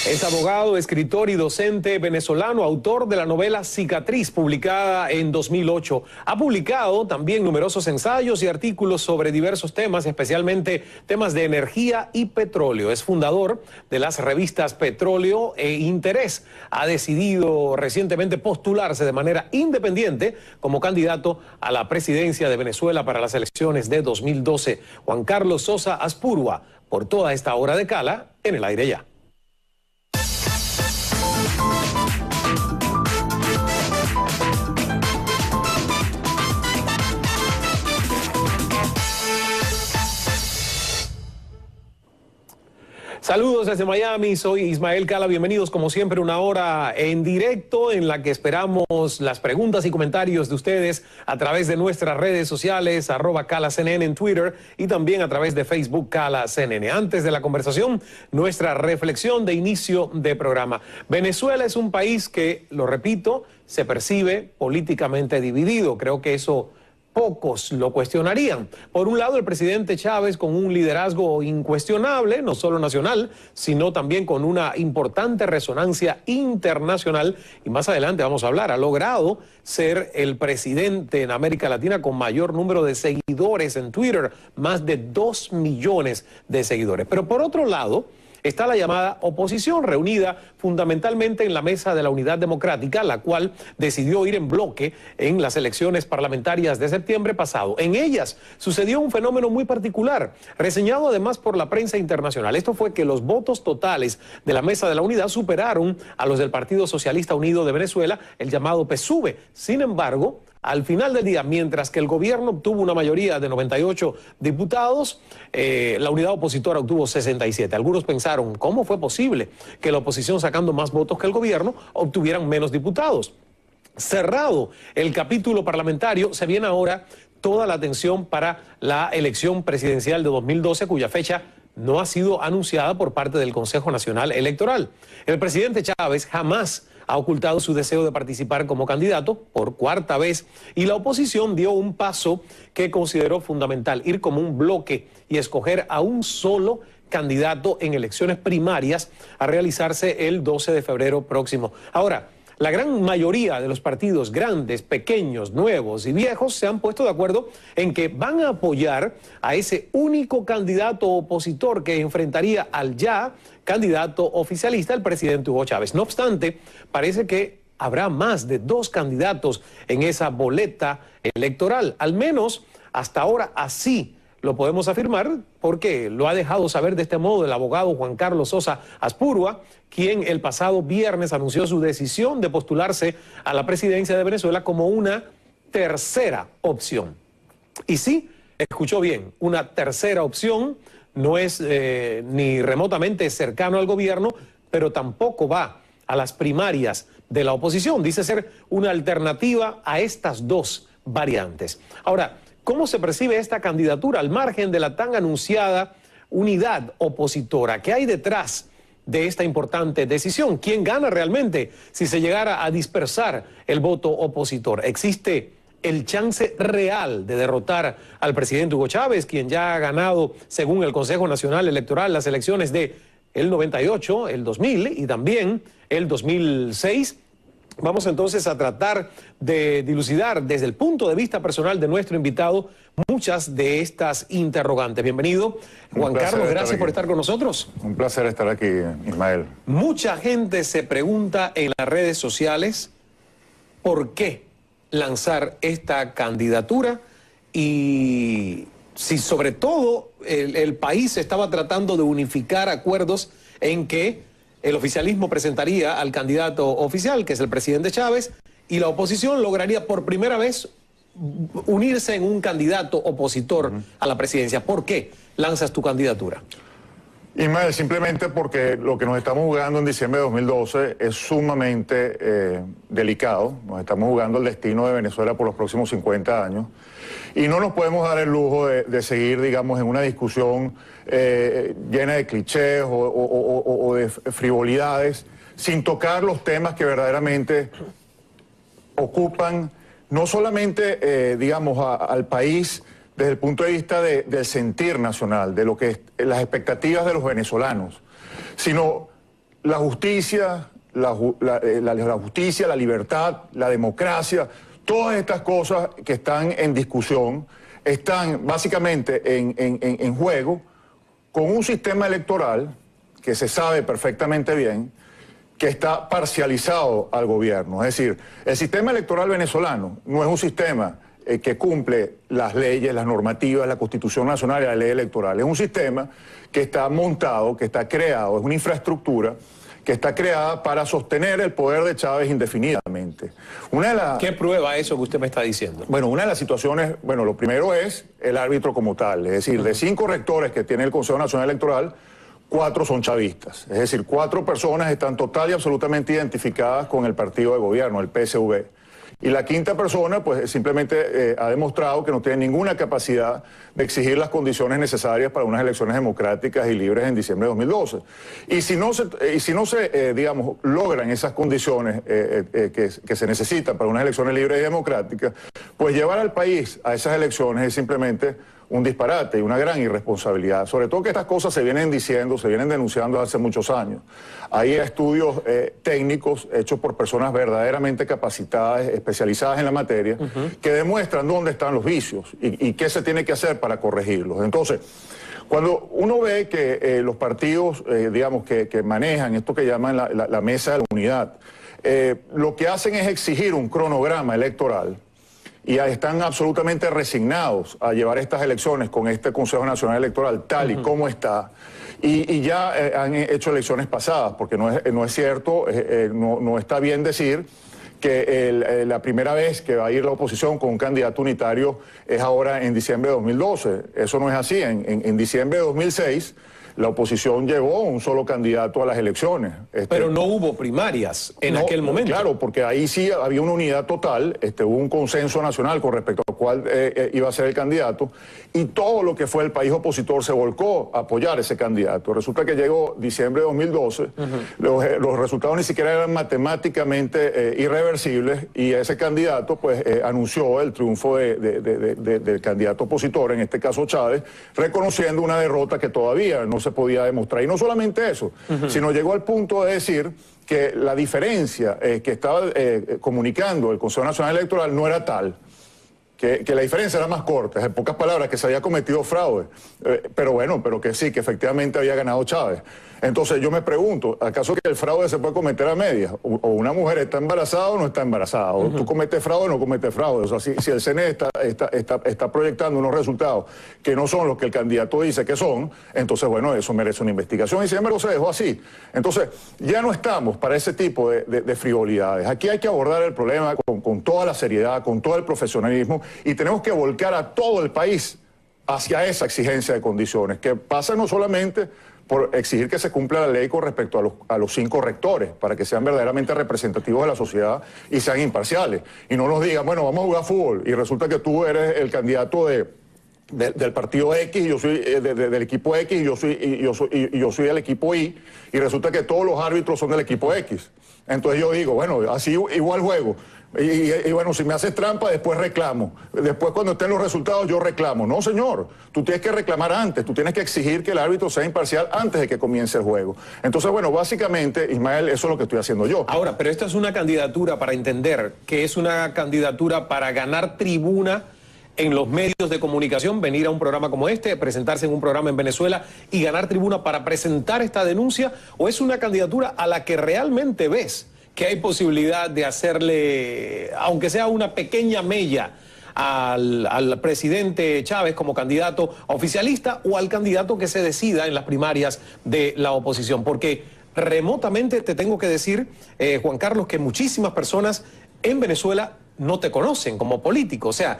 Es abogado, escritor y docente venezolano, autor de la novela Cicatriz, publicada en 2008. Ha publicado también numerosos ensayos y artículos sobre diversos temas, especialmente temas de energía y petróleo. Es fundador de las revistas Petróleo e Interés. Ha decidido recientemente postularse de manera independiente como candidato a la presidencia de Venezuela para las elecciones de 2012. Juan Carlos Sosa Azpurua, por toda esta hora de Cala, en el aire ya. Saludos desde Miami, soy Ismael Cala, bienvenidos como siempre una hora en directo en la que esperamos las preguntas y comentarios de ustedes a través de nuestras redes sociales, @CalaCNN en Twitter y también a través de Facebook CalaCNN. Antes de la conversación, nuestra reflexión de inicio de programa. Venezuela es un país que, lo repito, se percibe políticamente dividido. Creo que eso pocos lo cuestionarían. Por un lado, el presidente Chávez, con un liderazgo incuestionable, no solo nacional, sino también con una importante resonancia internacional, y más adelante vamos a hablar, ha logrado ser el presidente en América Latina con mayor número de seguidores en Twitter, más de 2 millones de seguidores. Pero por otro lado, está la llamada oposición, reunida fundamentalmente en la Mesa de la Unidad Democrática, la cual decidió ir en bloque en las elecciones parlamentarias de septiembre pasado. En ellas sucedió un fenómeno muy particular, reseñado además por la prensa internacional. Esto fue que los votos totales de la Mesa de la Unidad superaron a los del Partido Socialista Unido de Venezuela, el llamado PSUV. Sin embargo, al final del día, mientras que el gobierno obtuvo una mayoría de 98 diputados, la unidad opositora obtuvo 67. Algunos pensaron, ¿cómo fue posible que la oposición, sacando más votos que el gobierno, obtuvieran menos diputados? Cerrado el capítulo parlamentario, se viene ahora toda la atención para la elección presidencial de 2012, cuya fecha no ha sido anunciada por parte del Consejo Nacional Electoral. El presidente Chávez jamás ha ocultado su deseo de participar como candidato por cuarta vez, y la oposición dio un paso que consideró fundamental, ir como un bloque y escoger a un solo candidato en elecciones primarias a realizarse el 12 de febrero próximo. Ahora, la gran mayoría de los partidos grandes, pequeños, nuevos y viejos se han puesto de acuerdo en que van a apoyar a ese único candidato opositor que enfrentaría al ya candidato oficialista, el presidente Hugo Chávez. No obstante, parece que habrá más de 2 candidatos en esa boleta electoral. Al menos hasta ahora así lo podemos afirmar, porque lo ha dejado saber de este modo el abogado Juan Carlos Sosa Azpurua, quien el pasado viernes anunció su decisión de postularse a la presidencia de Venezuela como una tercera opción. Y sí, escuchó bien, una tercera opción. No es ni remotamente cercano al gobierno, pero tampoco va a las primarias de la oposición. Dice ser una alternativa a estas 2 variantes. Ahora, ¿cómo se percibe esta candidatura al margen de la tan anunciada unidad opositora? ¿Qué hay detrás de esta importante decisión? ¿Quién gana realmente si se llegara a dispersar el voto opositor? ¿Existe el chance real de derrotar al presidente Hugo Chávez, quien ya ha ganado, según el Consejo Nacional Electoral, las elecciones de el 98, el 2000 y también el 2006? Vamos entonces a tratar de dilucidar desde el punto de vista personal de nuestro invitado muchas de estas interrogantes. Bienvenido, Juan Carlos, gracias por estar con nosotros. Un placer estar aquí, Ismael. Mucha gente se pregunta en las redes sociales por qué lanzar esta candidatura, y si sobre todo el país estaba tratando de unificar acuerdos en que el oficialismo presentaría al candidato oficial, que es el presidente Chávez, y la oposición lograría por primera vez unirse en un candidato opositor a la presidencia. ¿Por qué lanzas tu candidatura? Ismael, simplemente porque lo que nos estamos jugando en diciembre de 2012 es sumamente delicado. Nos estamos jugando el destino de Venezuela por los próximos 50 años. Y no nos podemos dar el lujo de seguir, digamos, en una discusión llena de clichés o de frivolidades, sin tocar los temas que verdaderamente ocupan no solamente, digamos, al país desde el punto de vista del sentir nacional, de lo que las expectativas de los venezolanos, sino la justicia, la justicia, la libertad, la democracia, todas estas cosas que están en discusión, están básicamente en juego con un sistema electoral que se sabe perfectamente bien que está parcializado al gobierno. Es decir, el sistema electoral venezolano no es un sistema que cumple las leyes, las normativas, la Constitución Nacional y la ley electoral. Es un sistema que está montado, que está creado, es una infraestructura que está creada para sostener el poder de Chávez indefinidamente. ¿Qué prueba eso que usted me está diciendo? Bueno, una de las situaciones, bueno, lo primero es el árbitro como tal, es decir, de 5 rectores que tiene el Consejo Nacional Electoral, 4 son chavistas, es decir, 4 personas están total y absolutamente identificadas con el partido de gobierno, el PSV. Y la 5ª persona, pues simplemente ha demostrado que no tiene ninguna capacidad de exigir las condiciones necesarias para unas elecciones democráticas y libres en diciembre de 2012. Y si no se digamos, logran esas condiciones que se necesitan para unas elecciones libres y democráticas, pues llevar al país a esas elecciones es simplemente un disparate y una gran irresponsabilidad. Sobre todo que estas cosas se vienen diciendo, se vienen denunciando hace muchos años. Hay estudios técnicos hechos por personas verdaderamente capacitadas, especializadas en la materia, que demuestran dónde están los vicios y qué se tiene que hacer para corregirlos. Entonces, cuando uno ve que los partidos, digamos, que manejan esto que llaman la mesa de la unidad, lo que hacen es exigir un cronograma electoral y están absolutamente resignados a llevar estas elecciones con este Consejo Nacional Electoral tal y como está. Y ya han hecho elecciones pasadas, porque no es cierto, no está bien decir que la primera vez que va a ir la oposición con un candidato unitario es ahora en diciembre de 2012. Eso no es así. En diciembre de 2006... la oposición llevó un solo candidato a las elecciones. Pero no hubo primarias en aquel momento. Claro, porque ahí sí había una unidad total, hubo un consenso nacional con respecto a cuál iba a ser el candidato, y todo lo que fue el país opositor se volcó a apoyar ese candidato. Resulta que llegó diciembre de 2012, los resultados ni siquiera eran matemáticamente irreversibles, y ese candidato pues anunció el triunfo del candidato opositor, en este caso Chávez, reconociendo una derrota que todavía no se podía demostrar. Y no solamente eso, sino llegó al punto de decir que la diferencia que estaba comunicando el Consejo Nacional Electoral no era tal, que la diferencia era más corta, en pocas palabras, que se había cometido fraude, pero que sí, que efectivamente había ganado Chávez. Entonces yo me pregunto, ¿acaso que el fraude se puede cometer a medias? O una mujer está embarazada o no está embarazada, o tú cometes fraude o no cometes fraude. O sea, si el CNE está proyectando unos resultados que no son los que el candidato dice que son, entonces bueno, eso merece una investigación, y sin embargo se dejó así. Entonces ya no estamos para ese tipo de frivolidades. Aquí hay que abordar el problema con toda la seriedad, con todo el profesionalismo, y tenemos que volcar a todo el país hacia esa exigencia de condiciones, que pasa no solamente por exigir que se cumpla la ley con respecto a los 5 rectores, para que sean verdaderamente representativos de la sociedad y sean imparciales. Y no nos digan, bueno, vamos a jugar fútbol, y resulta que tú eres el candidato del partido X, y yo soy del equipo X, y yo soy del equipo Y, y resulta que todos los árbitros son del equipo X. Entonces yo digo, bueno, así igual juego. Y bueno, si me haces trampa, después reclamo. Después, cuando estén los resultados, yo reclamo. No, señor, tú tienes que reclamar antes, tú tienes que exigir que el árbitro sea imparcial antes de que comience el juego. Entonces, bueno, básicamente, Ismael, eso es lo que estoy haciendo yo. Ahora, pero esta es una candidatura, para entender, que es una candidatura para ganar tribuna en los medios de comunicación, venir a un programa como este, presentarse en un programa en Venezuela y ganar tribuna para presentar esta denuncia, o es una candidatura a la que realmente ves que hay posibilidad de hacerle, aunque sea una pequeña mella, al presidente Chávez como candidato oficialista, o al candidato que se decida en las primarias de la oposición? Porque remotamente te tengo que decir, Juan Carlos, que muchísimas personas en Venezuela no te conocen como político. O sea,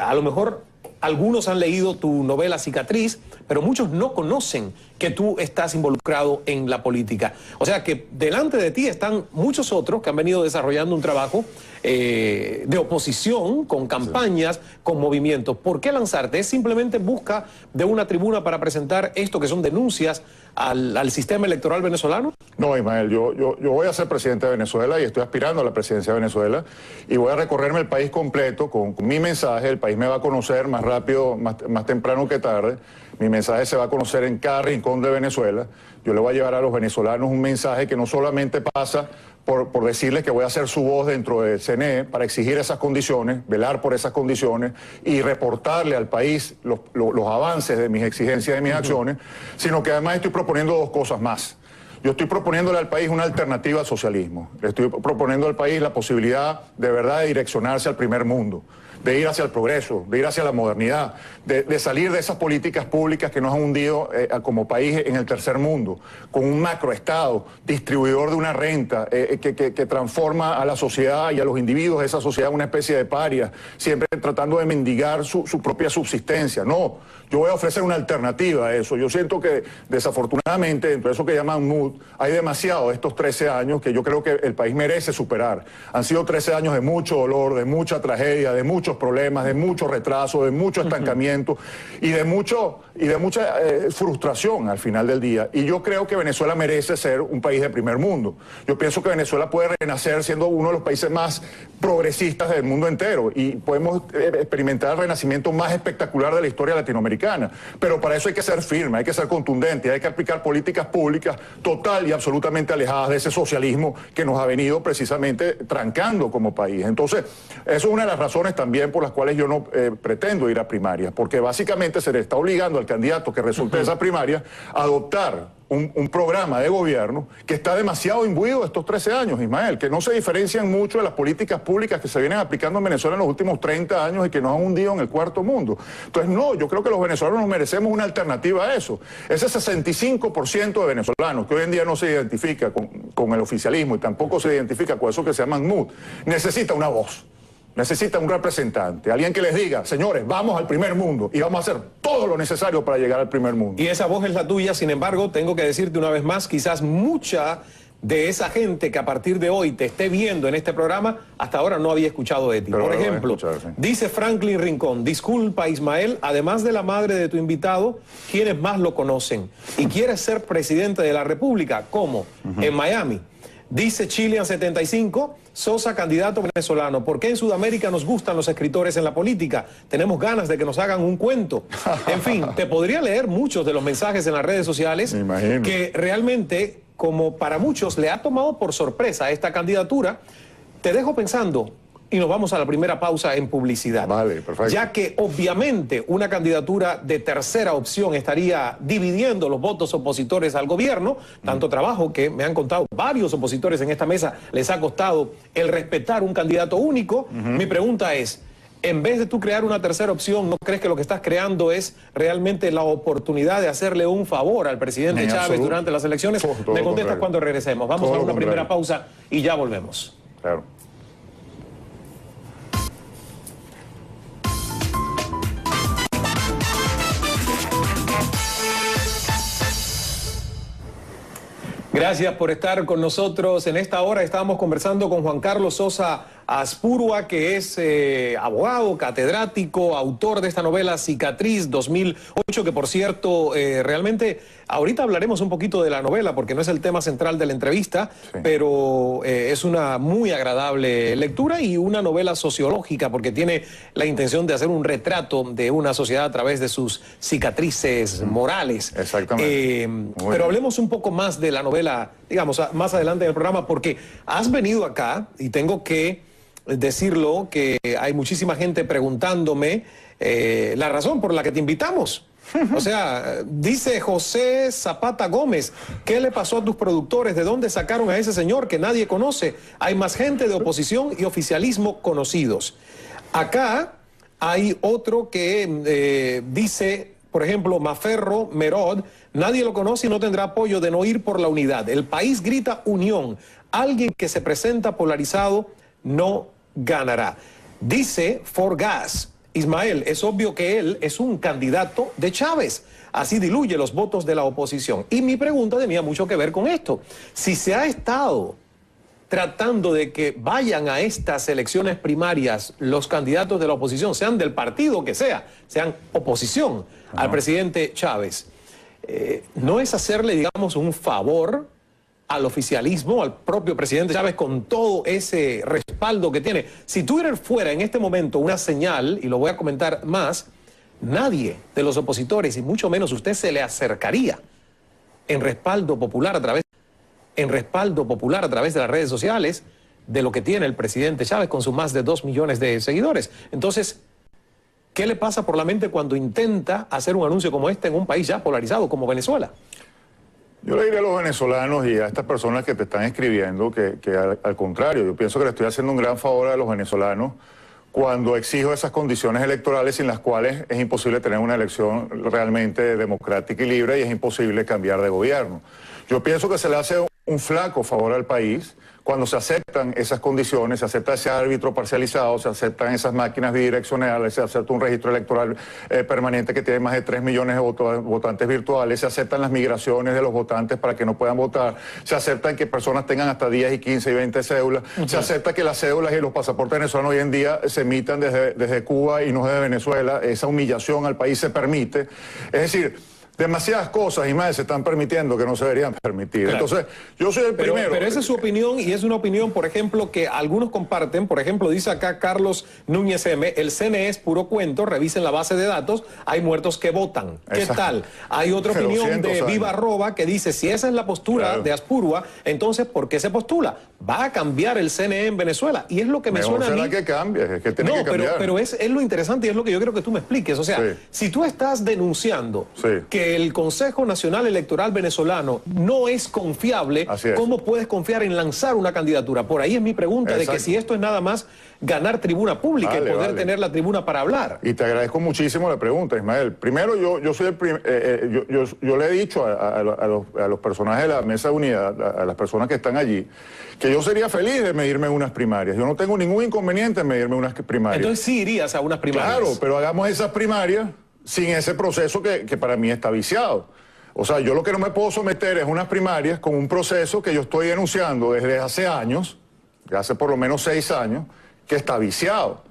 a lo mejor algunos han leído tu novela Cicatriz, pero muchos no conocen que tú estás involucrado en la política. O sea que delante de ti están muchos otros que han venido desarrollando un trabajo de oposición, con campañas, con movimientos. ¿Por qué lanzarte? ¿Es simplemente en busca de una tribuna para presentar esto que son denuncias al sistema electoral venezolano? No, Ismael, yo voy a ser presidente de Venezuela y estoy aspirando a la presidencia de Venezuela y voy a recorrerme el país completo con mi mensaje. El país me va a conocer más rápido, más temprano que tarde. Mi mensaje se va a conocer en cada rincón de Venezuela. Yo le voy a llevar a los venezolanos un mensaje que no solamente pasa por decirles que voy a ser su voz dentro del CNE para exigir esas condiciones, velar por esas condiciones y reportarle al país los avances de mis exigencias y de mis acciones, sino que además estoy proponiendo dos cosas más. Yo estoy proponiéndole al país una alternativa al socialismo. Le estoy proponiendo al país la posibilidad de verdad de direccionarse al primer mundo, de ir hacia el progreso, de ir hacia la modernidad, de salir de esas políticas públicas que nos han hundido como país en el tercer mundo, con un macroestado distribuidor de una renta que transforma a la sociedad y a los individuos de esa sociedad en una especie de parias, siempre tratando de mendigar su propia subsistencia. No, yo voy a ofrecer una alternativa a eso. Yo siento que desafortunadamente dentro de eso que llaman MUD hay demasiado de estos 13 años que yo creo que el país merece superar. Han sido 13 años de mucho dolor, de mucha tragedia, de muchos problemas, de mucho retraso, de mucho estancamiento y de mucha frustración al final del día. Y yo creo que Venezuela merece ser un país de primer mundo. Yo pienso que Venezuela puede renacer siendo uno de los países más progresistas del mundo entero y podemos experimentar el renacimiento más espectacular de la historia latinoamericana. Pero para eso hay que ser firme, hay que ser contundente, hay que aplicar políticas públicas total y absolutamente alejadas de ese socialismo que nos ha venido precisamente trancando como país. Entonces, eso es una de las razones también por las cuales yo no pretendo ir a primarias, porque básicamente se le está obligando al candidato que resulte de esa primaria a adoptar un programa de gobierno que está demasiado imbuido estos 13 años, Ismael, que no se diferencian mucho de las políticas públicas que se vienen aplicando en Venezuela en los últimos 30 años y que nos han hundido en el cuarto mundo. Entonces, no, yo creo que los venezolanos nos merecemos una alternativa a eso. Ese 65% de venezolanos que hoy en día no se identifica con el oficialismo y tampoco se identifica con eso que se llaman MUD, necesita una voz. Necesita un representante, alguien que les diga, señores, vamos al primer mundo y vamos a hacer todo lo necesario para llegar al primer mundo. Y esa voz es la tuya, sin embargo, tengo que decirte una vez más, quizás mucha de esa gente que a partir de hoy te esté viendo en este programa, hasta ahora no había escuchado de ti. Pero por ejemplo, dice Franklin Rincón, disculpa Ismael, además de la madre de tu invitado, ¿quiénes más lo conocen? ¿Y quieres ser presidente de la República? ¿Cómo? En Miami. Dice Chilean75, Sosa, candidato venezolano. ¿Por qué en Sudamérica nos gustan los escritores en la política? Tenemos ganas de que nos hagan un cuento. En fin, te podría leer muchos de los mensajes en las redes sociales que realmente, como para muchos, le ha tomado por sorpresa esta candidatura. Te dejo pensando y nos vamos a la primera pausa en publicidad. Vale, perfecto. Ya que obviamente una candidatura de tercera opción estaría dividiendo los votos opositores al gobierno, tanto trabajo que me han contado varios opositores en esta mesa les ha costado el respetar un candidato único. Mi pregunta es, en vez de tú crear una tercera opción, ¿no crees que lo que estás creando es realmente la oportunidad de hacerle un favor al presidente Chávez durante las elecciones? Me contestas cuando regresemos. Vamos a una primera pausa y ya volvemos. Claro. Gracias por estar con nosotros en esta hora. Estamos conversando con Juan Carlos Sosa Azpurua, que es abogado, catedrático, autor de esta novela Cicatriz 2008, que por cierto, realmente ahorita hablaremos un poquito de la novela porque no es el tema central de la entrevista, pero es una muy agradable lectura y una novela sociológica porque tiene la intención de hacer un retrato de una sociedad a través de sus cicatrices morales. Exactamente. Pero hablemos un poco más de la novela, digamos, más adelante en el programa, porque has venido acá y tengo que decirlo que hay muchísima gente preguntándome la razón por la que te invitamos. O sea, dice José Zapata Gómez, ¿qué le pasó a tus productores? ¿De dónde sacaron a ese señor que nadie conoce? Hay más gente de oposición y oficialismo conocidos. Acá hay otro que dice, por ejemplo, Maferro Merod, nadie lo conoce y no tendrá apoyo de no ir por la unidad. El país grita unión. Alguien que se presenta polarizado no ganará. Dice Forgas, Ismael, es obvio que él es un candidato de Chávez. Así diluye los votos de la oposición. Y mi pregunta tenía mucho que ver con esto. Si se ha estado tratando de que vayan a estas elecciones primarias los candidatos de la oposición, sean del partido que sea, sean oposición al presidente Chávez, no es hacerle, digamos, un favor al oficialismo, al propio presidente Chávez, con todo ese respaldo que tiene. Si Twitter fuera en este momento una señal, y lo voy a comentar más, nadie de los opositores, y mucho menos usted, se le acercaría en respaldo popular a través de las redes sociales de lo que tiene el presidente Chávez con sus más de 2 millones de seguidores. Entonces, ¿qué le pasa por la mente cuando intenta hacer un anuncio como este en un país ya polarizado como Venezuela? Yo le diría a los venezolanos y a estas personas que te están escribiendo que al contrario, yo pienso que le estoy haciendo un gran favor a los venezolanos cuando exijo esas condiciones electorales sin las cuales es imposible tener una elección realmente democrática y libre y es imposible cambiar de gobierno. Yo pienso que se le hace un flaco favor al país cuando se aceptan esas condiciones, se acepta ese árbitro parcializado, se aceptan esas máquinas bidireccionales, se acepta un registro electoral permanente que tiene más de 3 millones de votantes virtuales, se aceptan las migraciones de los votantes para que no puedan votar, se aceptan que personas tengan hasta 10 y 15 y 20 cédulas, se acepta que las cédulas y los pasaportes venezolanos hoy en día se emitan desde Cuba y no desde Venezuela, esa humillación al país se permite. Es decir, demasiadas cosas y más se están permitiendo que no se deberían permitir. Claro. Entonces, yo soy el primero. Pero esa es su opinión y es una opinión, por ejemplo, que algunos comparten. Por ejemplo, dice acá Carlos Núñez M, el CNE es puro cuento, revisen la base de datos, hay muertos que votan. ¿Qué tal? Hay otra opinión de Viva Arroba que dice, si esa es la postura de Aspurua, entonces, ¿por qué se postula? Va a cambiar el CNE en Venezuela. Y es lo que me suena a mí. Que cambie, es que tiene que cambiar. Pero es lo interesante y es lo que yo creo que tú me expliques. O sea, si tú estás denunciando que el Consejo Nacional Electoral venezolano no es confiable, ¿cómo puedes confiar en lanzar una candidatura? Por ahí es mi pregunta, de que si esto es nada más ganar tribuna pública y poder tener la tribuna para hablar. Y te agradezco muchísimo la pregunta, Ismael. Primero, yo soy yo le he dicho a los personajes de la mesa de unidad, a las personas que están allí, que yo sería feliz de medirme en unas primarias. Yo no tengo ningún inconveniente en medirme en unas primarias. Entonces sí irías a unas primarias. Claro, pero hagamos esas primarias sin ese proceso que para mí está viciado. O sea, yo lo que no me puedo someter es unas primarias con un proceso que yo estoy denunciando desde hace años, de hace por lo menos 6 años, que está viciado.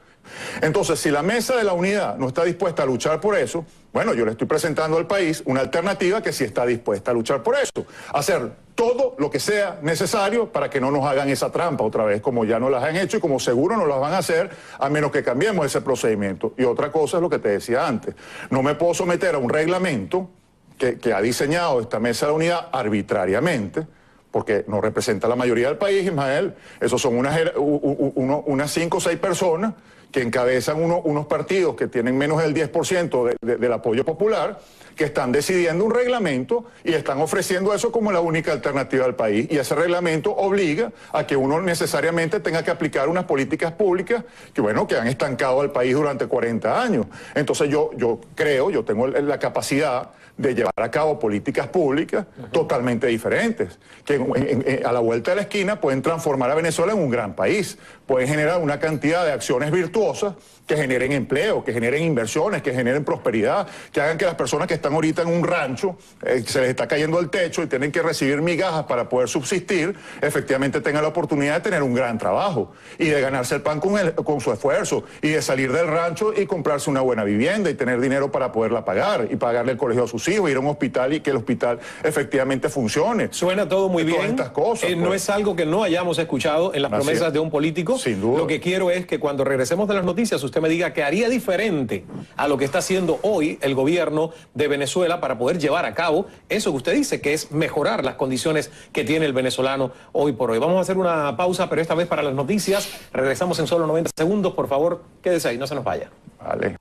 Entonces, si la mesa de la unidad no está dispuesta a luchar por eso, bueno, yo le estoy presentando al país una alternativa que sí está dispuesta a luchar por eso. Hacer todo lo que sea necesario para que no nos hagan esa trampa otra vez, como ya nos las han hecho y como seguro nos las van a hacer, a menos que cambiemos ese procedimiento. Y otra cosa es lo que te decía antes. No me puedo someter a un reglamento que ha diseñado esta mesa de la unidad arbitrariamente, porque no representa la mayoría del país, Ismael. Esos son unas 5 o 6 personas que encabezan unos partidos que tienen menos del 10% del apoyo popular, que están decidiendo un reglamento y están ofreciendo eso como la única alternativa al país. Y ese reglamento obliga a que uno necesariamente tenga que aplicar unas políticas públicas que, bueno, que han estancado al país durante 40 años. Entonces yo tengo la capacidad de llevar a cabo políticas públicas totalmente diferentes, que a la vuelta de la esquina pueden transformar a Venezuela en un gran país, pueden generar una cantidad de acciones virtuosas que generen empleo, que generen inversiones, que generen prosperidad, que hagan que las personas que están ahorita en un rancho, se les está cayendo el techo y tienen que recibir migajas para poder subsistir, efectivamente tengan la oportunidad de tener un gran trabajo y de ganarse el pan con su esfuerzo y de salir del rancho y comprarse una buena vivienda y tener dinero para poderla pagar y pagarle el colegio a sus hijos, ir a un hospital y que el hospital efectivamente funcione. Suena todo muy bien. Estas cosas, no es algo que no hayamos escuchado en las promesas de un político. Sin duda. Lo que quiero es que cuando regresemos de las noticias usted me diga que haría diferente a lo que está haciendo hoy el gobierno de Venezuela para poder llevar a cabo eso que usted dice, que es mejorar las condiciones que tiene el venezolano hoy por hoy. Vamos a hacer una pausa, pero esta vez para las noticias. Regresamos en solo 90 segundos. Por favor, quédese ahí, no se nos vaya. Vale.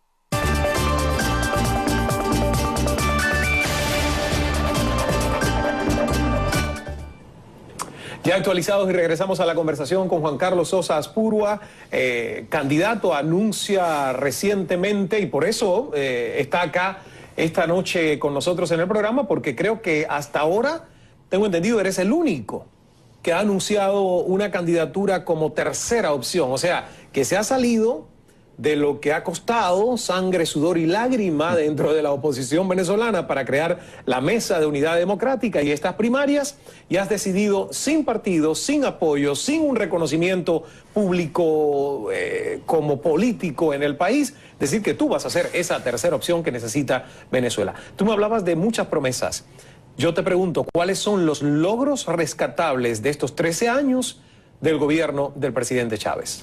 Ya actualizados y regresamos a la conversación con Juan Carlos Sosa Aspurua, candidato, anuncia recientemente y por eso está acá esta noche con nosotros en el programa, porque creo que hasta ahora, tengo entendido, eres el único que ha anunciado una candidatura como tercera opción, o sea, que se ha salido de lo que ha costado sangre, sudor y lágrima dentro de la oposición venezolana para crear la Mesa de Unidad Democrática y estas primarias, y has decidido, sin partido, sin apoyo, sin un reconocimiento público como político en el país, decir que tú vas a ser esa tercera opción que necesita Venezuela. Tú me hablabas de muchas promesas. Yo te pregunto, ¿cuáles son los logros rescatables de estos 13 años del gobierno del presidente Chávez?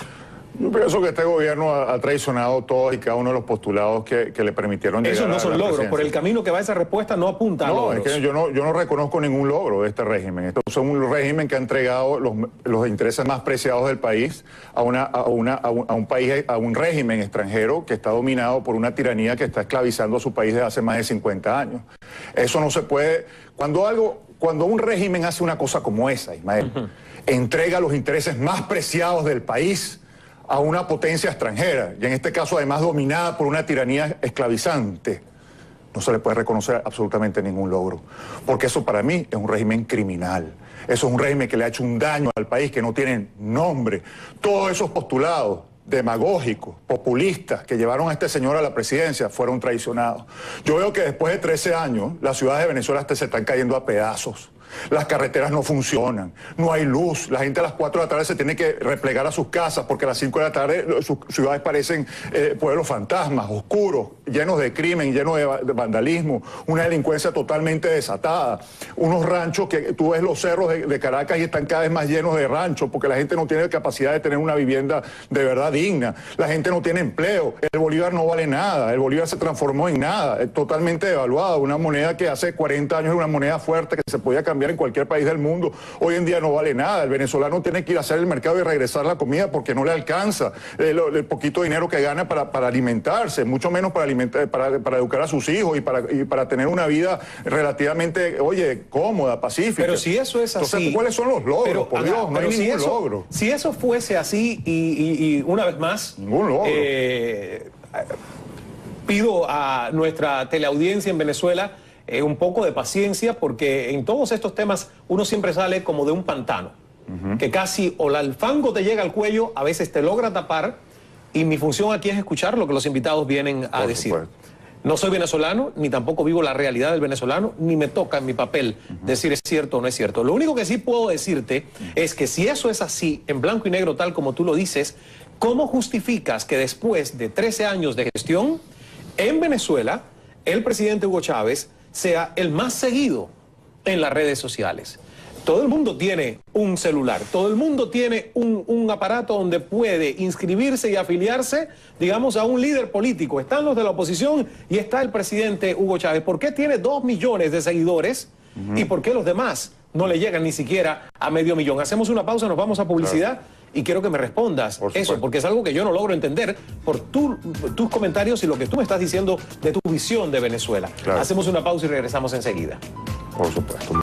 Yo pienso que este gobierno ha traicionado todos y cada uno de los postulados que le permitieron llegar a la presidencia. Esos no son logros, por el camino que va esa respuesta no apunta a logros. Es que yo no reconozco ningún logro de este régimen. Esto es un régimen que ha entregado los intereses más preciados del país a un régimen extranjero que está dominado por una tiranía que está esclavizando a su país desde hace más de 50 años. Eso no se puede... Cuando un régimen hace una cosa como esa, Ismael, entrega los intereses más preciados del país a una potencia extranjera, y en este caso además dominada por una tiranía esclavizante, no se le puede reconocer absolutamente ningún logro, porque eso para mí es un régimen criminal. Eso es un régimen que le ha hecho un daño al país que no tiene nombre. Todos esos postulados demagógicos, populistas, que llevaron a este señor a la presidencia fueron traicionados. Yo veo que después de 13 años, las ciudades de Venezuela se están cayendo a pedazos. Las carreteras no funcionan, no hay luz, la gente a las 4 de la tarde se tiene que replegar a sus casas porque a las 5 de la tarde sus ciudades parecen pueblos fantasmas, oscuros, llenos de crimen, llenos de vandalismo, una delincuencia totalmente desatada, unos ranchos que tú ves los cerros de Caracas y están cada vez más llenos de ranchos porque la gente no tiene capacidad de tener una vivienda de verdad digna, la gente no tiene empleo, el bolívar no vale nada, el bolívar se transformó en nada, totalmente devaluado, una moneda que hace 40 años era una moneda fuerte que se podía cambiar en cualquier país del mundo, hoy en día no vale nada. El venezolano tiene que ir a hacer el mercado y regresar la comida porque no le alcanza el poquito dinero que gana para alimentarse, mucho menos para educar a sus hijos y para tener una vida relativamente, cómoda, pacífica. Pero si eso es así... Entonces, ¿cuáles son los logros? Por Dios, no hay ningún logro. Si eso fuese así y una vez más... Ningún logro. Pido a nuestra teleaudiencia en Venezuela un poco de paciencia, porque en todos estos temas uno siempre sale como de un pantano, que casi o el fango te llega al cuello, a veces te logra tapar, y mi función aquí es escuchar lo que los invitados vienen a decir. No soy venezolano, ni tampoco vivo la realidad del venezolano, ni me toca en mi papel decir es cierto o no es cierto. Lo único que sí puedo decirte es que si eso es así, en blanco y negro tal como tú lo dices, ¿cómo justificas que después de 13 años de gestión en Venezuela, el presidente Hugo Chávez sea el más seguido en las redes sociales? Todo el mundo tiene un celular, todo el mundo tiene un aparato donde puede inscribirse y afiliarse, digamos, a un líder político. Están los de la oposición y está el presidente Hugo Chávez. ¿Por qué tiene 2 millones de seguidores y por qué los demás no le llegan ni siquiera a medio millón? Hacemos una pausa, nos vamos a publicidad. Claro. Y quiero que me respondas eso, porque es algo que yo no logro entender por tus comentarios y lo que tú me estás diciendo de tu visión de Venezuela. Claro. Hacemos una pausa y regresamos enseguida. Por supuesto.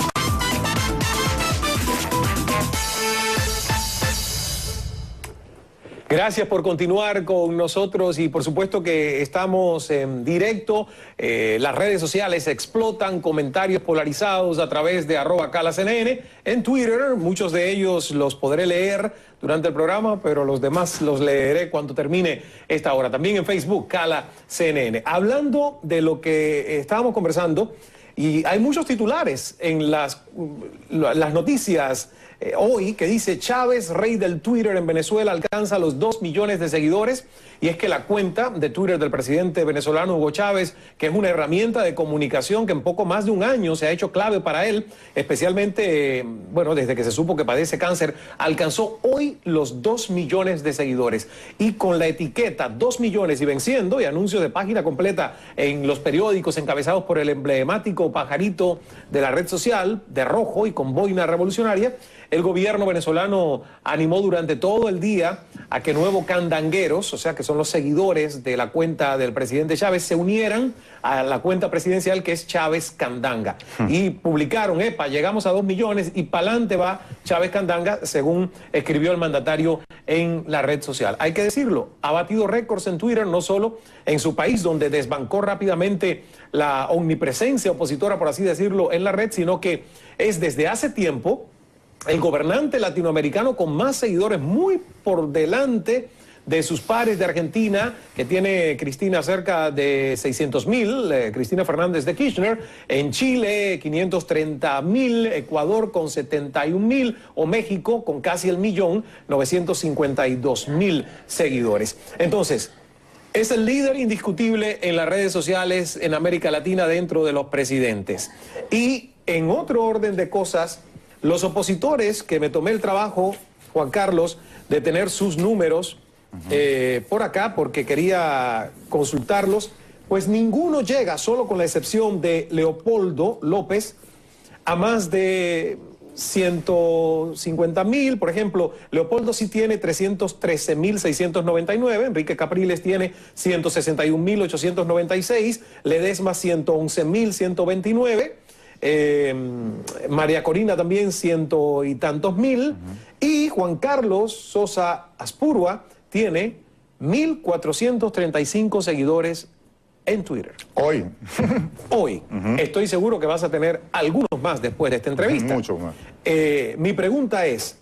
Gracias por continuar con nosotros y por supuesto que estamos en directo. Las redes sociales explotan, comentarios polarizados a través de @CalaCNN. En Twitter, muchos de ellos los podré leer durante el programa, pero los demás los leeré cuando termine esta hora. También en Facebook, CalaCNN. Hablando de lo que estábamos conversando, y hay muchos titulares en las noticias hoy que dice: Chávez, rey del Twitter en Venezuela, alcanza los 2 millones de seguidores. Y es que la cuenta de Twitter del presidente venezolano Hugo Chávez, que es una herramienta de comunicación que en poco más de un año se ha hecho clave para él, especialmente, desde que se supo que padece cáncer, alcanzó hoy los 2 millones de seguidores. Y con la etiqueta 2 millones y venciendo, y anuncios de página completa en los periódicos encabezados por el emblemático pajarito de la red social, de rojo y con boina revolucionaria, el gobierno venezolano animó durante todo el día a que nuevos candangueros, o sea que son los seguidores de la cuenta del presidente Chávez, se unieran a la cuenta presidencial que es Chávez Candanga. Y publicaron, llegamos a 2 millones y pa'lante va Chávez Candanga, según escribió el mandatario en la red social. Hay que decirlo, ha batido récords en Twitter, no solo en su país, donde desbancó rápidamente la omnipresencia opositora, por así decirlo, en la red, sino que es desde hace tiempo el gobernante latinoamericano con más seguidores, muy por delante de sus pares de Argentina, que tiene Cristina cerca de 600.000, Cristina Fernández de Kirchner, en Chile 530.000, Ecuador con 71.000 o México con casi el millón, 952.000 seguidores. Entonces, es el líder indiscutible en las redes sociales en América Latina dentro de los presidentes. Y en otro orden de cosas, los opositores, que me tomé el trabajo, Juan Carlos, de tener sus números por acá porque quería consultarlos, pues ninguno llega, solo con la excepción de Leopoldo López, a más de 150.000, por ejemplo. Leopoldo sí tiene 313.699, Enrique Capriles tiene 161.896, Ledesma 111.129, María Corina también 100 y tantos mil, y Juan Carlos Sosa Aspurua tiene 1.435 seguidores en Twitter. Hoy. Hoy. Estoy seguro que vas a tener algunos más después de esta entrevista. Mucho más. Mi pregunta es,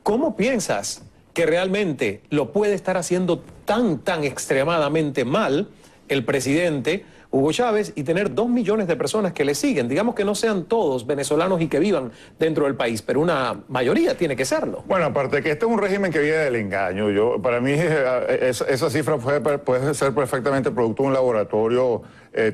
¿cómo piensas que realmente lo puede estar haciendo tan extremadamente mal el presidente Hugo Chávez y tener 2 millones de personas que le siguen? Digamos que no sean todos venezolanos y que vivan dentro del país, pero una mayoría tiene que serlo. Bueno, aparte de que este es un régimen que viene del engaño, para mí esa cifra puede ser perfectamente producto de un laboratorio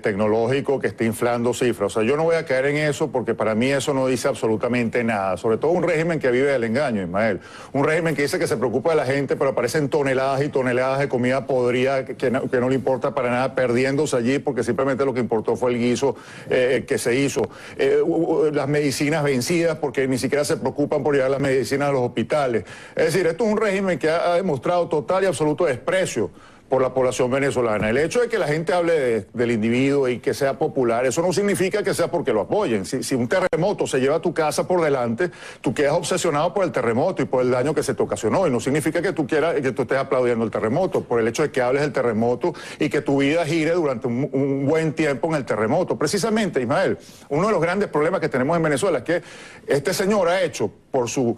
tecnológico que esté inflando cifras. O sea, yo no voy a caer en eso porque para mí eso no dice absolutamente nada. Sobre todo un régimen que vive del engaño, Ismael. Un régimen que dice que se preocupa de la gente, pero aparecen toneladas y toneladas de comida podrida que no le importa para nada, perdiéndose allí porque simplemente lo que importó fue el guiso que se hizo. Las medicinas vencidas porque ni siquiera se preocupan por llevar las medicinas a los hospitales. Es decir, esto es un régimen que ha demostrado total y absoluto desprecio por la población venezolana. El hecho de que la gente hable del individuo y que sea popular, eso no significa que sea porque lo apoyen. Si un terremoto se lleva a tu casa por delante, tú quedas obsesionado por el terremoto y por el daño que se te ocasionó. Y no significa que tú estés aplaudiendo el terremoto, por el hecho de que hables del terremoto y que tu vida gire durante un buen tiempo en el terremoto. Precisamente, Ismael, uno de los grandes problemas que tenemos en Venezuela es que este señor ha hecho por su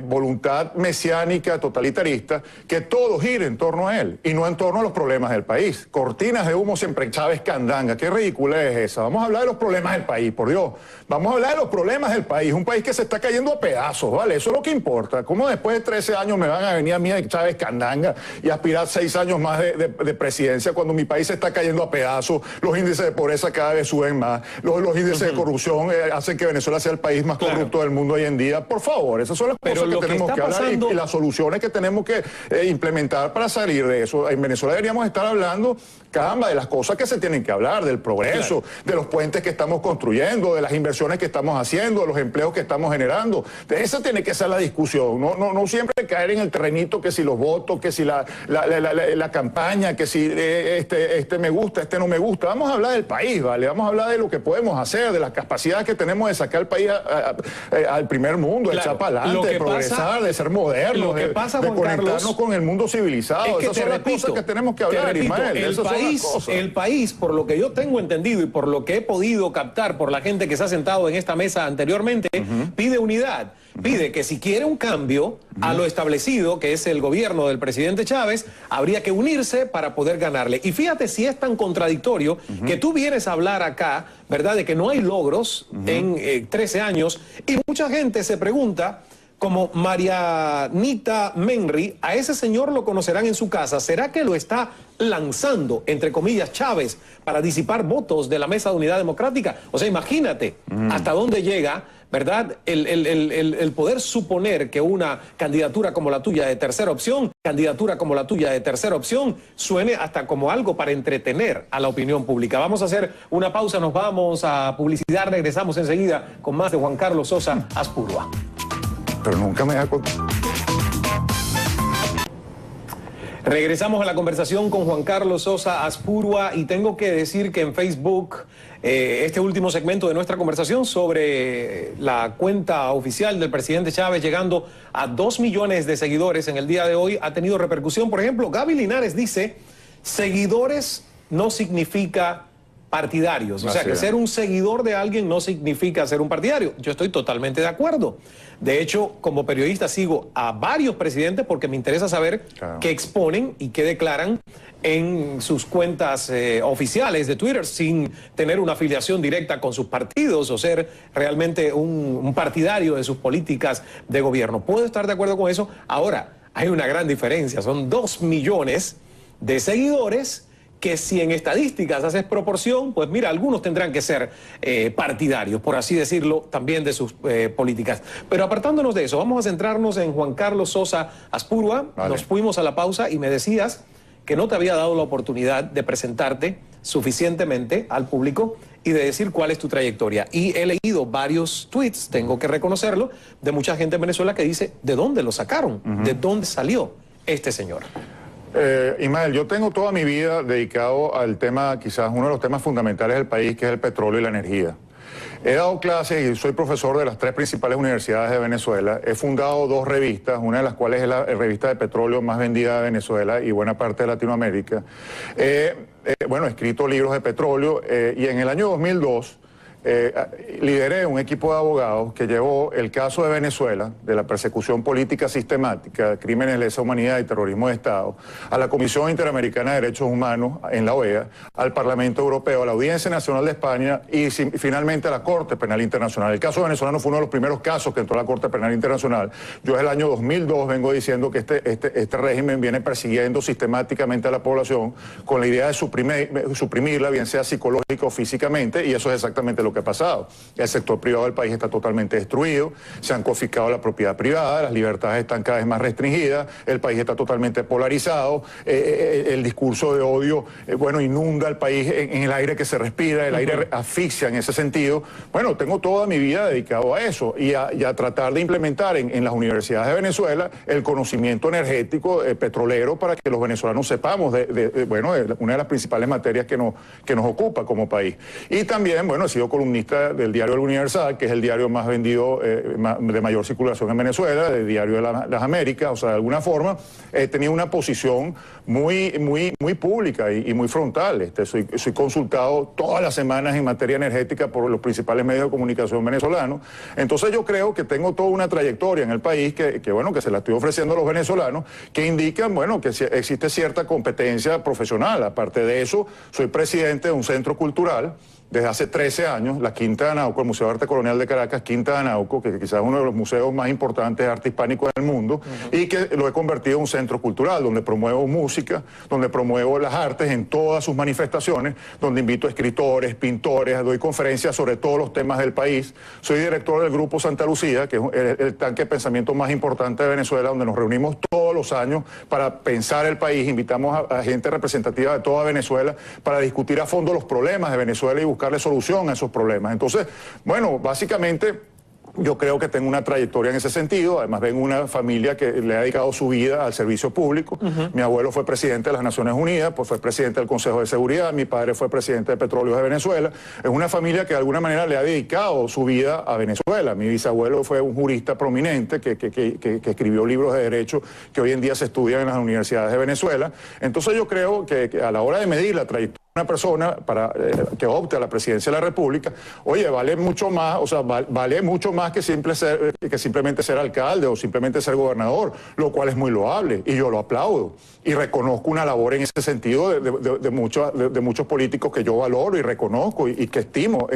voluntad mesiánica, totalitarista, que todo gire en torno a él y no en torno a los problemas del país. Cortinas de humo siempre Chávez Candanga, qué ridícula es esa. Vamos a hablar de los problemas del país, por Dios. Vamos a hablar de los problemas del país, un país que se está cayendo a pedazos, ¿vale? Eso es lo que importa. ¿Cómo después de 13 años me van a venir a mí de Chávez Candanga y aspirar 6 años más de presidencia cuando mi país se está cayendo a pedazos? Los índices de pobreza cada vez suben más, los índices de corrupción hacen que Venezuela sea el país más corrupto del mundo hoy en día. Por favor, esas son las cosas que tenemos que hablar y las soluciones que tenemos que implementar para salir de eso. En Venezuela deberíamos estar hablando, caramba, de las cosas que se tienen que hablar, del progreso, de los puentes que estamos construyendo, de las inversiones que estamos haciendo, de los empleos que estamos generando. De esa tiene que ser la discusión, no siempre caer en el terrenito que si los votos, que si la campaña, que si este me gusta, este no me gusta. Vamos a hablar del país, ¿vale? Vamos a hablar de lo que podemos hacer, de las capacidades que tenemos de sacar el país al primer mundo, de echar para adelante, de progresar, de ser modernos, de conectarnos con el mundo civilizado. Esas son las cosas que tenemos que hablar, Ismael. El país, por lo que yo tengo entendido y por lo que he podido captar por la gente que se ha sentado en esta mesa anteriormente, pide unidad. Pide que si quiere un cambio a lo establecido, que es el gobierno del presidente Chávez, habría que unirse para poder ganarle. Y fíjate si es tan contradictorio que tú vienes a hablar acá, ¿verdad?, de que no hay logros en 13 años, y mucha gente se pregunta, como Marianita Menry, a ese señor lo conocerán en su casa. ¿Será que lo está lanzando, entre comillas, Chávez, para disipar votos de la Mesa de Unidad Democrática? O sea, imagínate hasta dónde llega, ¿verdad?, el poder suponer que una candidatura como la tuya de tercera opción, suene hasta como algo para entretener a la opinión pública. Vamos a hacer una pausa, nos vamos a publicidad, regresamos enseguida con más de Juan Carlos Sosa Aspurua. Pero nunca me da cuenta. Regresamos a la conversación con Juan Carlos Sosa Aspurua y tengo que decir que en Facebook este último segmento de nuestra conversación sobre la cuenta oficial del presidente Chávez llegando a 2 millones de seguidores en el día de hoy ha tenido repercusión. Por ejemplo, Gaby Linares dice, seguidores no significa partidarios. O sea, Así que es. ser un seguidor de alguien no significa ser un partidario. Yo estoy totalmente de acuerdo. De hecho, como periodista sigo a varios presidentes porque me interesa saber qué exponen y qué declaran en sus cuentas oficiales de Twitter sin tener una afiliación directa con sus partidos o ser realmente un partidario de sus políticas de gobierno. Puedo estar de acuerdo con eso. Ahora, hay una gran diferencia. Son 2 millones de seguidores que si en estadísticas haces proporción, pues mira, algunos tendrán que ser partidarios, por así decirlo, también de sus políticas. Pero apartándonos de eso, vamos a centrarnos en Juan Carlos Sosa Aspurua. Vale. Nos fuimos a la pausa y me decías que no te había dado la oportunidad de presentarte suficientemente al público y de decir cuál es tu trayectoria. Y he leído varios tweets, tengo que reconocerlo, de mucha gente en Venezuela que dice, ¿de dónde lo sacaron? ¿De dónde salió este señor? Ismael, yo tengo toda mi vida dedicado al tema, quizás uno de los temas fundamentales del país, que es el petróleo y la energía. He dado clases y soy profesor de las 3 principales universidades de Venezuela. He fundado 2 revistas, una de las cuales es la revista de petróleo más vendida de Venezuela y buena parte de Latinoamérica. Bueno, he escrito libros de petróleo y en el año 2002 lideré un equipo de abogados que llevó el caso de Venezuela, de la persecución política sistemática, crímenes de lesa humanidad y terrorismo de Estado, a la Comisión Interamericana de Derechos Humanos en la OEA, al Parlamento Europeo, a la Audiencia Nacional de España y finalmente a la Corte Penal Internacional. El caso venezolano fue uno de los primeros casos que entró a la Corte Penal Internacional. Yo desde el año 2002 vengo diciendo que este régimen viene persiguiendo sistemáticamente a la población con la idea de suprimirla, bien sea psicológica o físicamente, y eso es exactamente lo que ha pasado. El sector privado del país está totalmente destruido, se han confiscado la propiedad privada, las libertades están cada vez más restringidas, el país está totalmente polarizado, el discurso de odio, bueno, inunda el país en el aire que se respira, el aire asfixia en ese sentido. Bueno, tengo toda mi vida dedicado a eso y a tratar de implementar en las universidades de Venezuela el conocimiento energético petrolero para que los venezolanos sepamos bueno, una de las principales materias que nos ocupa como país. Y también, bueno, he sido columnista del diario El Universal, que es el diario más vendido, de mayor circulación en Venezuela, del diario de las Américas. O sea, de alguna forma he tenido una posición muy pública y muy frontal. Soy consultado todas las semanas en materia energética por los principales medios de comunicación venezolanos. Entonces yo creo que tengo toda una trayectoria en el país bueno, que se la estoy ofreciendo a los venezolanos, que indican, bueno, que existe cierta competencia profesional. Aparte de eso, soy presidente de un centro cultural desde hace 13 años, la Quinta de Anauco, el Museo de Arte Colonial de Caracas, Quinta de Anauco, que quizás es uno de los museos más importantes de arte hispánico del mundo, y que lo he convertido en un centro cultural, donde promuevo música, donde promuevo las artes en todas sus manifestaciones, donde invito a escritores, pintores, doy conferencias sobre todos los temas del país. Soy director del Grupo Santa Lucía, que es el tanque de pensamiento más importante de Venezuela, donde nos reunimos todos los años para pensar el país. Invitamos a gente representativa de toda Venezuela para discutir a fondo los problemas de Venezuela y buscarle solución a esos problemas. Entonces, bueno, básicamente yo creo que tengo una trayectoria en ese sentido. Además, vengo de una familia que le ha dedicado su vida al servicio público. Mi abuelo fue presidente de las Naciones Unidas, pues fue presidente del Consejo de Seguridad. Mi padre fue presidente de Petróleos de Venezuela. Es una familia que de alguna manera le ha dedicado su vida a Venezuela. Mi bisabuelo fue un jurista prominente que escribió libros de derecho que hoy en día se estudian en las universidades de Venezuela. Entonces yo creo que a la hora de medir la trayectoria de una persona para que opte a la presidencia de la República, oye, vale mucho más, o sea, vale mucho más que simplemente ser alcalde o simplemente ser gobernador, lo cual es muy loable y yo lo aplaudo y reconozco una labor en ese sentido de muchos políticos que yo valoro y reconozco y que estimo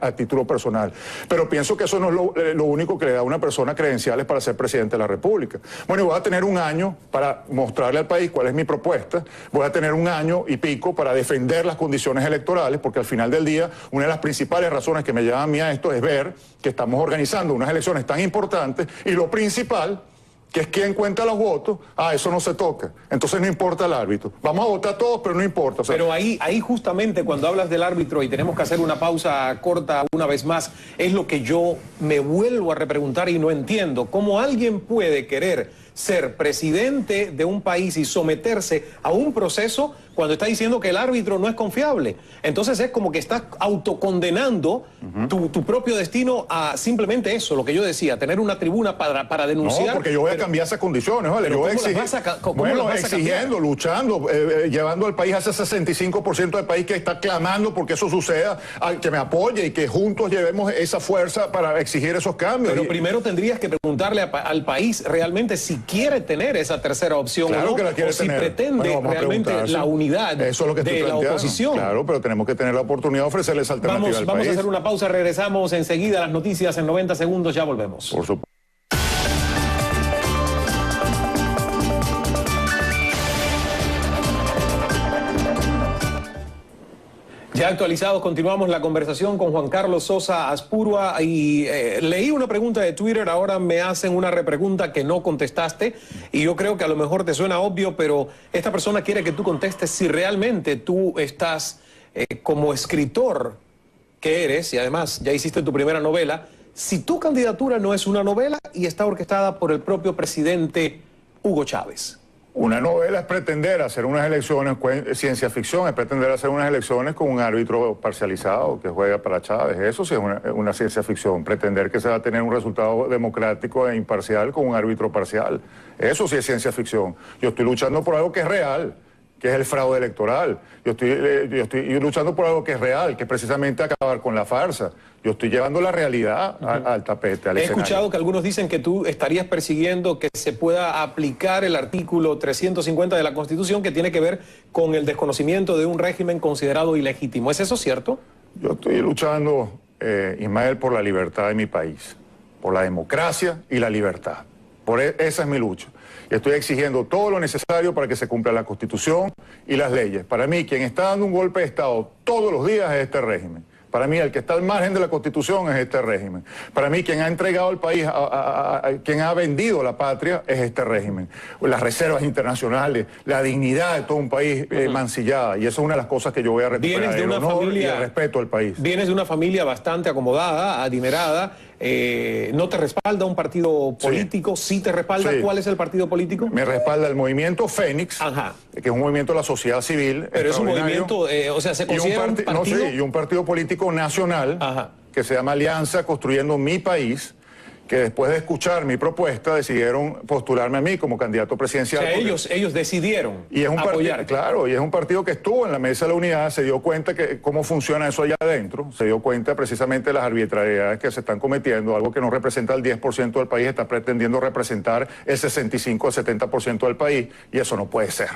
a título personal. Pero pienso que eso no es lo único que le da a una persona credenciales para ser presidente de la República. Bueno, y voy a tener un año para mostrarle al país cuál es mi propuesta, voy a tener un año y pico para defender las condiciones electorales, porque al final del día una de las principales razones que me llevan a mí a esto es ver que estamos organizando unas elecciones tan importantes y lo principal, que es quién cuenta los votos, eso no se toca. Entonces no importa el árbitro. Vamos a votar todos, pero no importa. O sea, pero ahí justamente cuando hablas del árbitro y tenemos que hacer una pausa corta una vez más, es lo que yo me vuelvo a repreguntar y no entiendo. ¿Cómo alguien puede querer ser presidente de un país y someterse a un proceso cuando está diciendo que el árbitro no es confiable. Entonces es como que estás autocondenando tu propio destino a simplemente eso, lo que yo decía, tener una tribuna para denunciar. No, porque yo voy a cambiar esas condiciones, ¿vale? Yo voy a exigir, exigiendo, luchando, llevando al país a ese 65% del país que está clamando porque eso suceda, que me apoye y que juntos llevemos esa fuerza para exigir esos cambios. Pero primero tendrías que preguntarle al país realmente si quiere tener esa tercera opción, claro, o no, que la quiere o si tener. pretende realmente la unidad eso es lo que de la oposición. Claro, pero tenemos que tener la oportunidad de ofrecerle esa alternativa al país. Vamos a hacer una pausa, regresamos enseguida a las noticias en 90 segundos, ya volvemos. Por supuesto. Ya actualizados, continuamos la conversación con Juan Carlos Sosa Azpurua y leí una pregunta de Twitter, ahora me hacen una repregunta que no contestaste y yo creo que a lo mejor te suena obvio, pero esta persona quiere que tú contestes si realmente tú estás como escritor que eres, y además ya hiciste tu primera novela, si tu candidatura no es una novela y está orquestada por el propio presidente Hugo Chávez. Una novela es pretender hacer unas elecciones, ciencia ficción es pretender hacer unas elecciones con un árbitro parcializado que juega para Chávez. Eso sí es una ciencia ficción, pretender que se va a tener un resultado democrático e imparcial con un árbitro parcial. Eso sí es ciencia ficción. Yo estoy luchando por algo que es real, que es el fraude electoral. Yo estoy luchando por algo que es real, que es precisamente acabar con la farsa. Yo estoy llevando la realidad al tapete, al escenario. He escuchado que algunos dicen que tú estarías persiguiendo que se pueda aplicar el artículo 350 de la Constitución que tiene que ver con el desconocimiento de un régimen considerado ilegítimo. ¿Es eso cierto? Yo estoy luchando, Ismael, por la libertad de mi país, por la democracia y la libertad. Esa es mi lucha. Y estoy exigiendo todo lo necesario para que se cumpla la Constitución y las leyes. Para mí, quien está dando un golpe de Estado todos los días es este régimen. Para mí, el que está al margen de la Constitución es este régimen. Para mí, quien ha entregado el país, quien ha vendido la patria es este régimen. Las reservas internacionales, la dignidad de todo un país mancillada. Y eso es una de las cosas que yo voy a recuperar. Vienes de una familia, y el respeto al país. Vienes de una familia bastante acomodada, adinerada. ¿No te respalda un partido político? ¿Sí te respalda? Sí. ¿Cuál es el partido político? Me respalda el movimiento Fénix, que es un movimiento de la sociedad civil. Pero es un movimiento, o sea, se considera un partido... No, sí, y un partido político nacional que se llama Alianza Construyendo Mi País, que después de escuchar mi propuesta decidieron postularme a mí como candidato presidencial. O sea, ellos decidieron apoyar. Claro, y es un partido que estuvo en la Mesa de la Unidad, se dio cuenta que cómo funciona eso allá adentro, se dio cuenta precisamente de las arbitrariedades que se están cometiendo, algo que no representa el 10% del país, está pretendiendo representar el 65 o 70% del país, y eso no puede ser.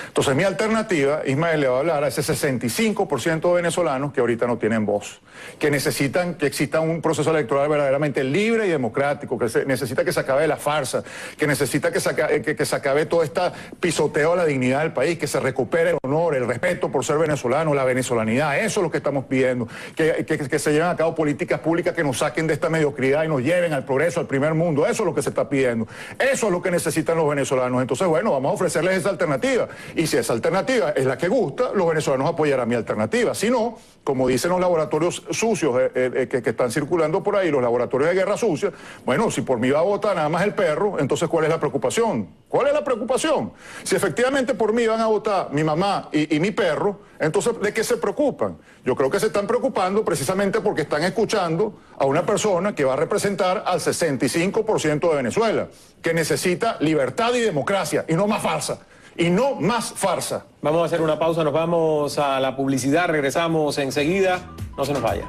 Entonces mi alternativa, Ismael, le va a hablar a ese 65% de venezolanos que ahorita no tienen voz, que necesitan que exista un proceso electoral verdaderamente libre y democrático, que necesita que se acabe la farsa, que necesita que se acabe todo este pisoteo a la dignidad del país, que se recupere el honor, el respeto por ser venezolano, la venezolanidad. Eso es lo que estamos pidiendo, que se lleven a cabo políticas públicas que nos saquen de esta mediocridad y nos lleven al progreso, al primer mundo. Eso es lo que se está pidiendo. Eso es lo que necesitan los venezolanos. Entonces, bueno, vamos a ofrecerles esa alternativa. Y si esa alternativa es la que gusta, los venezolanos apoyarán mi alternativa. Si no, como dicen los laboratorios sucios que están circulando por ahí, los laboratorios de guerra sucia, bueno, si por mí va a votar nada más el perro, entonces ¿cuál es la preocupación? ¿Cuál es la preocupación? Si efectivamente por mí van a votar mi mamá y mi perro, entonces ¿de qué se preocupan? Yo creo que se están preocupando precisamente porque están escuchando a una persona que va a representar al 65% de Venezuela, que necesita libertad y democracia, y no más farsa. Y no más farsa. Vamos a hacer una pausa, nos vamos a la publicidad, regresamos enseguida, no se nos vaya.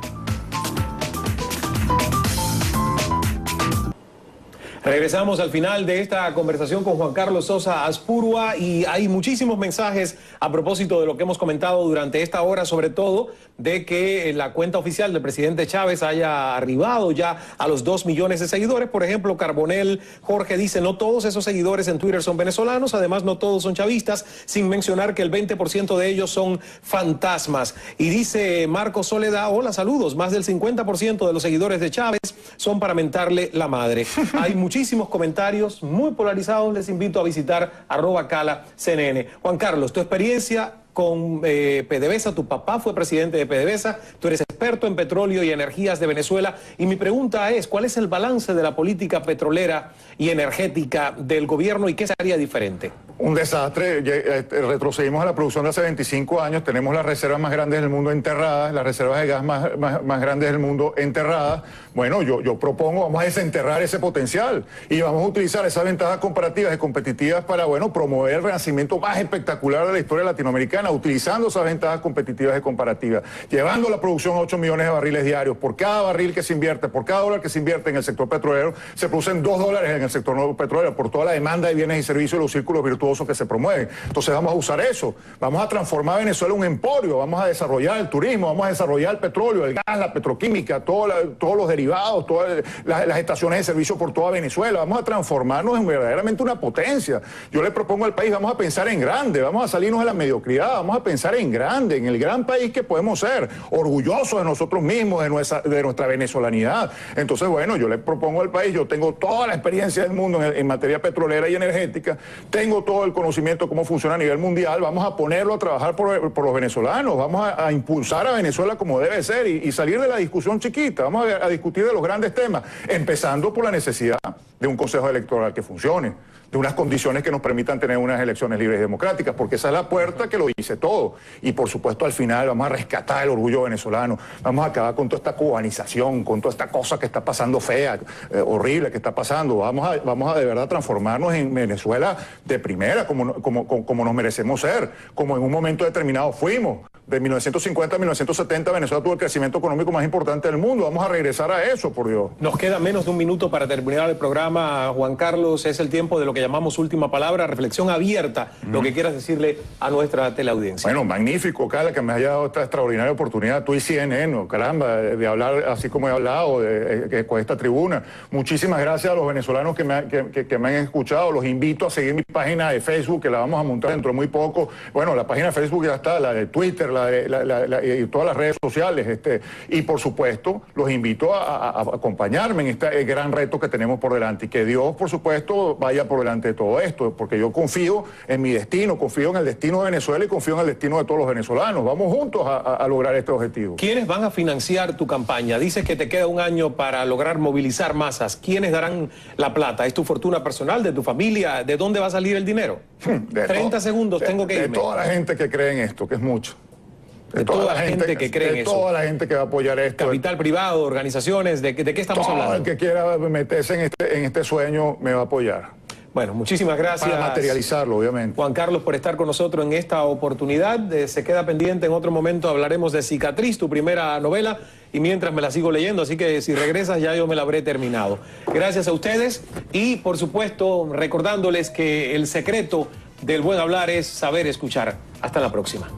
Regresamos al final de esta conversación con Juan Carlos Sosa Azpurua y hay muchísimos mensajes a propósito de lo que hemos comentado durante esta hora, sobre todo de que la cuenta oficial del presidente Chávez haya arribado ya a los 2 millones de seguidores. Por ejemplo, Carbonell Jorge dice, no todos esos seguidores en Twitter son venezolanos, además no todos son chavistas, sin mencionar que el 20% de ellos son fantasmas. Y dice Marco Soledad, hola, saludos, más del 50% de los seguidores de Chávez son para mentarle la madre. Hay muchísimos comentarios muy polarizados, les invito a visitar @CalaCNN. Juan Carlos, tu experiencia con PDVSA, tu papá fue presidente de PDVSA, tú eres experto en petróleo y energías de Venezuela. Y mi pregunta es, ¿cuál es el balance de la política petrolera y energética del gobierno y qué se haría diferente? Un desastre. Retrocedimos a la producción de hace 25 años, tenemos las reservas más grandes del mundo enterradas, las reservas de gas más grandes del mundo enterradas. Bueno, yo propongo, vamos a desenterrar ese potencial y vamos a utilizar esas ventajas comparativas y competitivas para, bueno, promover el renacimiento más espectacular de la historia latinoamericana, utilizando esas ventajas competitivas y comparativas, llevando la producción a 8 millones de barriles diarios. Por cada barril que se invierte, por cada dólar que se invierte en el sector petrolero, se producen 2 dólares en el sector no petrolero, por toda la demanda de bienes y servicios y los círculos virtuosos que se promueven. Entonces vamos a usar eso, vamos a transformar Venezuela en un emporio, vamos a desarrollar el turismo, vamos a desarrollar el petróleo, el gas, la petroquímica, todos los derivados, todas las estaciones de servicio por toda Venezuela. Vamos a transformarnos en verdaderamente una potencia. Yo le propongo al país, vamos a pensar en grande, vamos a salirnos de la mediocridad, vamos a pensar en grande, en el gran país que podemos ser, orgullosos de nosotros mismos, de nuestra venezolanidad. Entonces, bueno, yo le propongo al país, yo tengo toda la experiencia del mundo en materia petrolera y energética, tengo todo el conocimiento de cómo funciona a nivel mundial, vamos a ponerlo a trabajar por los venezolanos, vamos a impulsar a Venezuela como debe ser y salir de la discusión chiquita, vamos a discutir de los grandes temas, empezando por la necesidad de un consejo electoral que funcione, de unas condiciones que nos permitan tener unas elecciones libres y democráticas, porque esa es la puerta que lo dice todo. Y por supuesto al final vamos a rescatar el orgullo venezolano, vamos a acabar con toda esta cubanización, con toda esta cosa que está pasando fea, horrible que está pasando. Vamos a de verdad transformarnos en Venezuela de primera, como nos merecemos ser, como en un momento determinado fuimos. De 1950 a 1970 Venezuela tuvo el crecimiento económico más importante del mundo. Vamos a regresar a eso, por Dios. Nos queda menos de un minuto para terminar el programa, Juan Carlos. Es el tiempo de lo que llamamos última palabra, reflexión abierta, lo que quieras decirle a nuestra teleaudiencia. Bueno, magnífico, Carla, que me haya dado esta extraordinaria oportunidad, tú y CNN, caramba, de hablar así como he hablado con esta tribuna. Muchísimas gracias a los venezolanos que me han escuchado. Los invito a seguir mi página de Facebook, que la vamos a montar dentro de muy poco. Bueno, la página de Facebook ya está, la de Twitter, y todas las redes sociales. Y por supuesto, los invito a acompañarme en este gran reto que tenemos por delante. Y que Dios, por supuesto, vaya por delante de todo esto, porque yo confío en mi destino, confío en el destino de Venezuela y confío en el destino de todos los venezolanos. Vamos juntos a lograr este objetivo. ¿Quiénes van a financiar tu campaña? Dices que te queda un año para lograr movilizar masas. ¿Quiénes darán la plata? ¿Es tu fortuna personal, de tu familia? ¿De dónde va a salir el dinero? 30 segundos, tengo que irme. De toda la gente que cree en esto, que es mucho. De toda la gente que cree en eso. De toda la gente que va a apoyar esto. Capital privado, organizaciones, ¿de qué estamos hablando? Todo el que quiera meterse en este sueño me va a apoyar. Bueno, muchísimas gracias. Para materializarlo, obviamente. Juan Carlos, por estar con nosotros en esta oportunidad. Se queda pendiente, en otro momento hablaremos de Cicatriz, tu primera novela, y mientras me la sigo leyendo, así que si regresas ya yo me la habré terminado. Gracias a ustedes y, por supuesto, recordándoles que el secreto del buen hablar es saber escuchar. Hasta la próxima.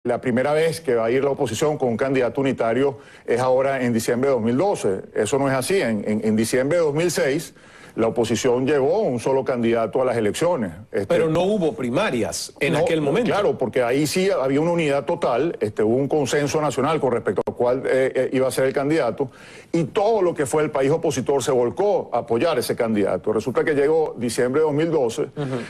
La primera vez que va a ir la oposición con un candidato unitario es ahora en diciembre de 2012. Eso no es así. En diciembre de 2006 la oposición llevó un solo candidato a las elecciones. Pero no hubo primarias en aquel momento. Claro, porque ahí sí había una unidad total, hubo un consenso nacional con respecto a cuál iba a ser el candidato, y todo lo que fue el país opositor se volcó a apoyar ese candidato. Resulta que llegó diciembre de 2012,